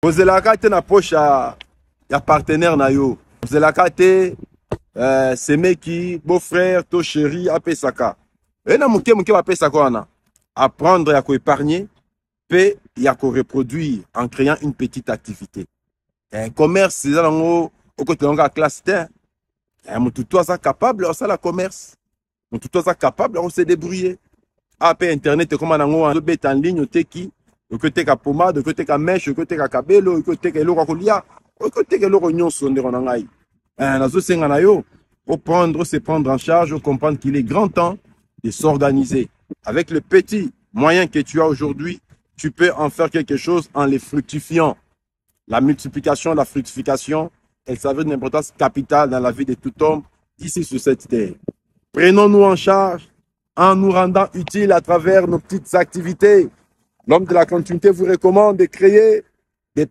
Vous avez na poche ya partenaire na yo. Vous avez c'est meki beau-frère to chéri apesaka. Et na muke apesaka wana. Apprendre à épargner pe ya ko reproduire en créant une petite activité. Un commerce c'est ça au côté de classe terre. Mutu to ça capable ça la commerce. Mutu to ça capable on se débrouiller. Après internet comme nango en bet en ligne teki. Côté ka pomade, côté ka mèche, côté ka kabelo, côté ka eloko kolia, côté ka eloko nyonso ndeko na ngai. Nazo senga na yo, se prendre en charge, comprendre qu'il est grand temps de s'organiser. Avec le petit moyen que tu as aujourd'hui, tu peux en faire quelque chose en les fructifiant. La multiplication, la fructification, elle s'avère d'une importance capitale dans la vie de tout homme ici sur cette terre. Prenons-nous en charge en nous rendant utiles à travers nos petites activités. L'homme de la continuité vous recommande de créer des